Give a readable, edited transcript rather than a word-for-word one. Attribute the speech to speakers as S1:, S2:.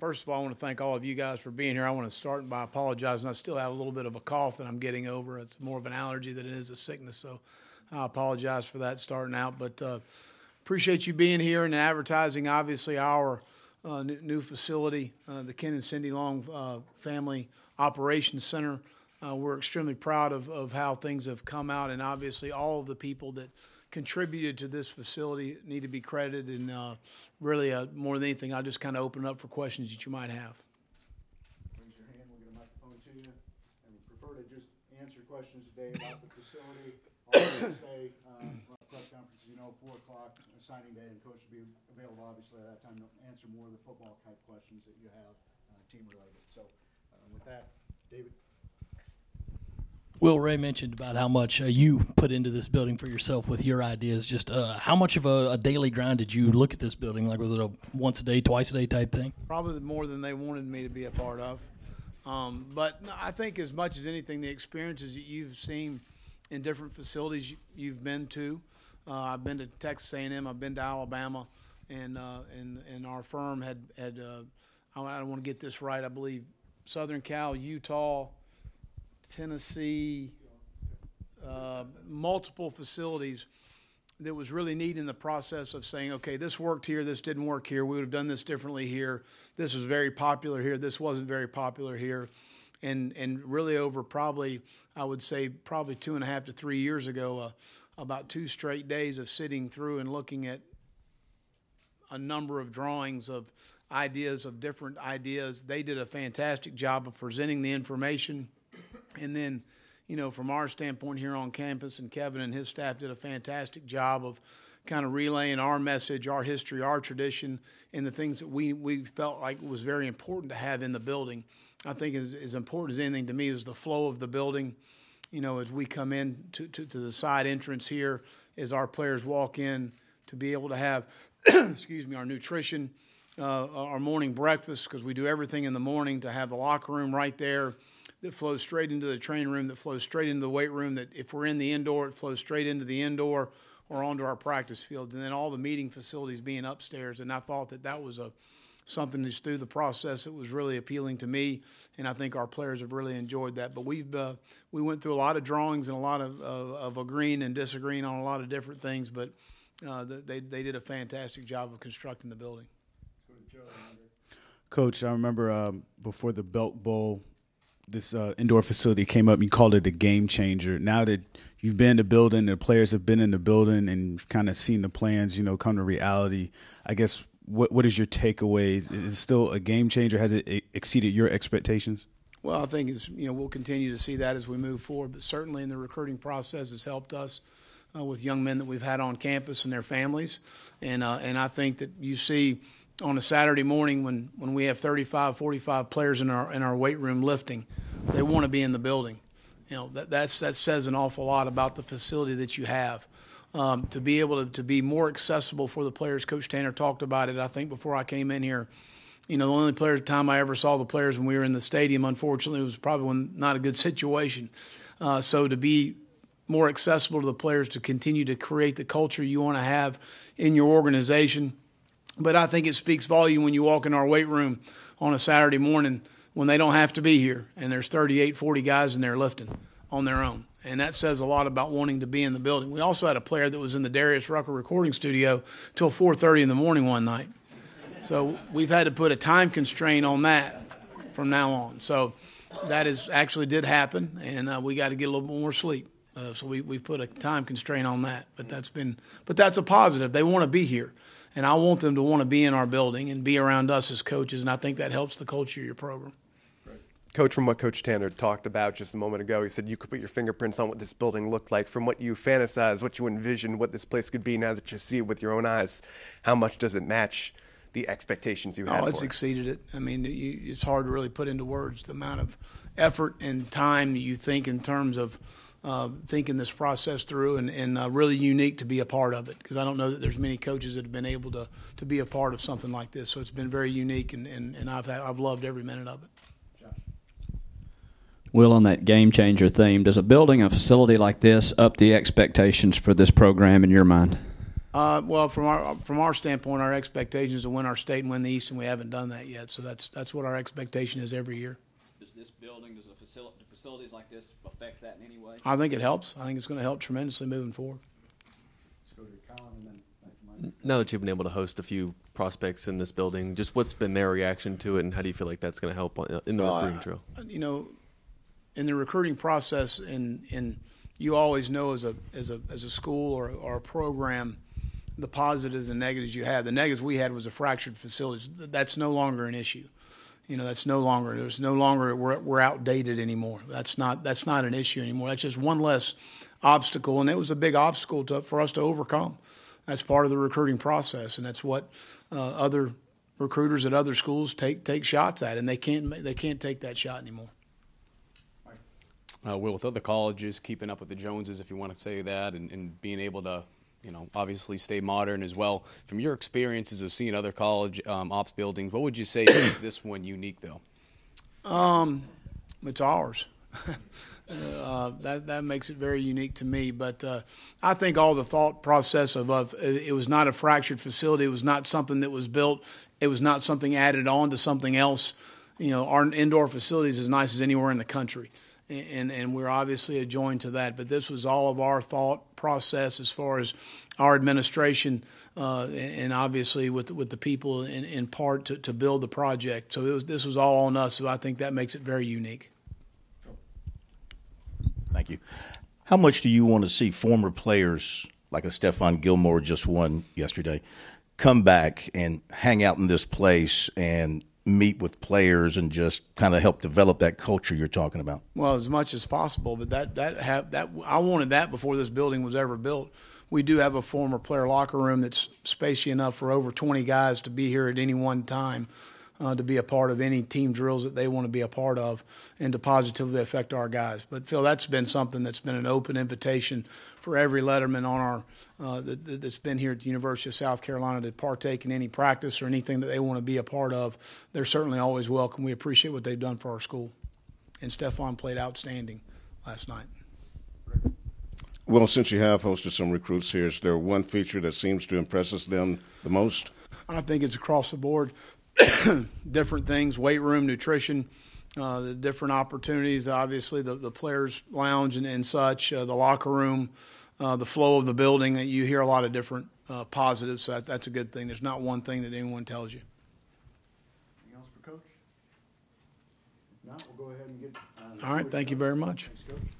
S1: First of all, I want to thank all of you guys for being here. I want to start by apologizing. I still have a little bit of a cough that I'm getting over. It's more of an allergy than it is a sickness, so I apologize for that starting out. But appreciate you being here and advertising, obviously, our new facility, the Ken and Cindy Long Family Operations Center. We're extremely proud of how things have come out, and obviously all of the people that contributed to this facility need to be credited, and really more than anything, I'll just kind of open it up for questions that you might have.
S2: Raise your hand, we'll get a microphone to you, and we prefer to just answer questions today about the facility. Also say, press conference, 4 o'clock, signing day, and coach will be available obviously at that time to answer more of the football type questions that you have, team related. So with that, David.
S3: Will, Ray mentioned about how much you put into this building for yourself with your ideas. Just how much of a daily grind did you look at this building? Like, was it a once a day, twice a day type thing?
S1: Probably more than they wanted me to be a part of. But I think as much as anything, the experiences that you've seen in different facilities you've been to. I've been to Texas A&M. I've been to Alabama, and our firm had I don't want to get this right. I believe Southern Cal, Utah, Tennessee, multiple facilities that was really neat in the process of saying, okay, this worked here, this didn't work here, we would have done this differently here, this was very popular here, this wasn't very popular here. And really over probably, I would say probably 2.5 to 3 years ago, about 2 straight days of sitting through and looking at a number of drawings of ideas, of different ideas. They did a fantastic job of presenting the information. And then, from our standpoint here on campus, and Kevin and his staff did a fantastic job of kind of relaying our message, our history, our tradition, and the things that we felt like was very important to have in the building. I think as important as anything to me was the flow of the building. As we come in to the side entrance here, as our players walk in, to be able to have, excuse me, our nutrition, our morning breakfast, because we do everything in the morning, to have the locker room right there that flows straight into the training room, that flows straight into the weight room, that if we're in the indoor, it flows straight into the indoor or onto our practice fields, and then all the meeting facilities being upstairs. And I thought that was something just through the process that was really appealing to me, and I think our players have really enjoyed that. But we went through a lot of drawings and a lot of agreeing and disagreeing on a lot of different things, but they did a fantastic job of constructing the building.
S4: Coach, I remember before the Belk Bowl, this indoor facility came up, and you called it a game changer. Now that you've been in the building, the players have been in the building, and you've kind of seen the plans, come to reality, I guess what is your takeaway? Is it still a game changer? Has it exceeded your expectations?
S1: Well, I think we'll continue to see that as we move forward, but certainly in the recruiting process has helped us with young men that we've had on campus and their families. And I think that you see on a Saturday morning when we have 35, 45 players in our weight room lifting, they want to be in the building. That says an awful lot about the facility that you have. To be able to be more accessible for the players. Coach Tanner talked about it, I think, before I came in here. The only time I ever saw the players when we were in the stadium, unfortunately, was probably not a good situation. So to be more accessible to the players, to continue to create the culture you want to have in your organization. But I think it speaks volume when you walk in our weight room on a Saturday morning when they don't have to be here, and there's 38, 40 guys in there lifting on their own. And that says a lot about wanting to be in the building. We also had a player that was in the Darius Rucker recording studio till 4:30 in the morning one night. So we've had to put a time constraint on that from now on. So that actually did happen, and we got to get a little bit more sleep. So we put a time constraint on that. But that's a positive. They want to be here. And I want them to want to be in our building and be around us as coaches, and I think that helps the culture of your program.
S5: Coach, from what Coach Tanner talked about just a moment ago, he said you could put your fingerprints on what this building looked like. From what you fantasize, what you envision, what this place could be now that you see it with your own eyes, how much does it match the expectations you had?
S1: Oh, it's exceeded it. I mean, it's hard to really put into words the amount of effort and time you think in terms of thinking this process through, and really unique to be a part of it, because I don't know that there's many coaches that have been able to be a part of something like this. So it's been very unique, and I've loved every minute of it.
S6: Will, on that game changer theme, does a building, a facility like this, up the expectations for this program in your mind?
S1: Well, from our standpoint, our expectation is to win our state and win the East, and we haven't done that yet. So that's what our expectation is every year.
S6: Does this building, do facilities like this affect that in any way?
S1: I think it helps. I think it's going to help tremendously moving forward.
S2: Let's go to Colin and then back to Mike.
S7: Now that you've been able to host a few prospects in this building, just what's been their reaction to it, and how do you feel like that's going to help in the recruiting trail?
S1: You know, in the recruiting process, and you always know as a school or a program, the positives and negatives you have. The negatives we had was a fractured facilities. That's no longer an issue. You know, we're outdated anymore. That's not an issue anymore. That's just one less obstacle, and it was a big obstacle for us to overcome. That's part of the recruiting process, and that's what other recruiters at other schools take shots at, and they can't take that shot anymore.
S8: Will, with other colleges keeping up with the Joneses, if you want to say that, and being able to, you know, obviously stay modern as well. From your experiences of seeing other college ops buildings, what would you say makes this one unique, though?
S1: It's ours. That makes it very unique to me. But I think all the thought process of it was not a fractured facility. It was not something that was built. It was not something added on to something else. You know, our indoor facility is as nice as anywhere in the country. And we're obviously adjoined to that. But this was all of our thought process as far as our administration and obviously with the people in part to build the project. So this was all on us. So I think that makes it very unique.
S9: Thank you. How much do you want to see former players like a Stephon Gilmore just won yesterday come back and hang out in this place and meet with players and just kind of help develop that culture you're talking about?
S1: Well, as much as possible, but that I wanted that before this building was ever built. We do have a former player locker room that's spacey enough for over 20 guys to be here at any one time, to be a part of any team drills that they want to be a part of and to positively affect our guys. But, Phil, that's been something that's been an open invitation for every letterman on our that's been here at the University of South Carolina to partake in any practice or anything that they want to be a part of. They're certainly always welcome. We appreciate what they've done for our school. And Stephon played outstanding last night.
S10: Well, since you have hosted some recruits here, is there one feature that seems to impress them the most?
S1: I think it's across the board. Different things, weight room, nutrition, the different opportunities, obviously the players' lounge and such, the locker room, the flow of the building. You hear a lot of different positives, so that's a good thing. There's not one thing that anyone tells you.
S2: Anything else for Coach? If not, we'll go ahead and get
S1: all right, thank you very much.
S2: Thanks, Coach.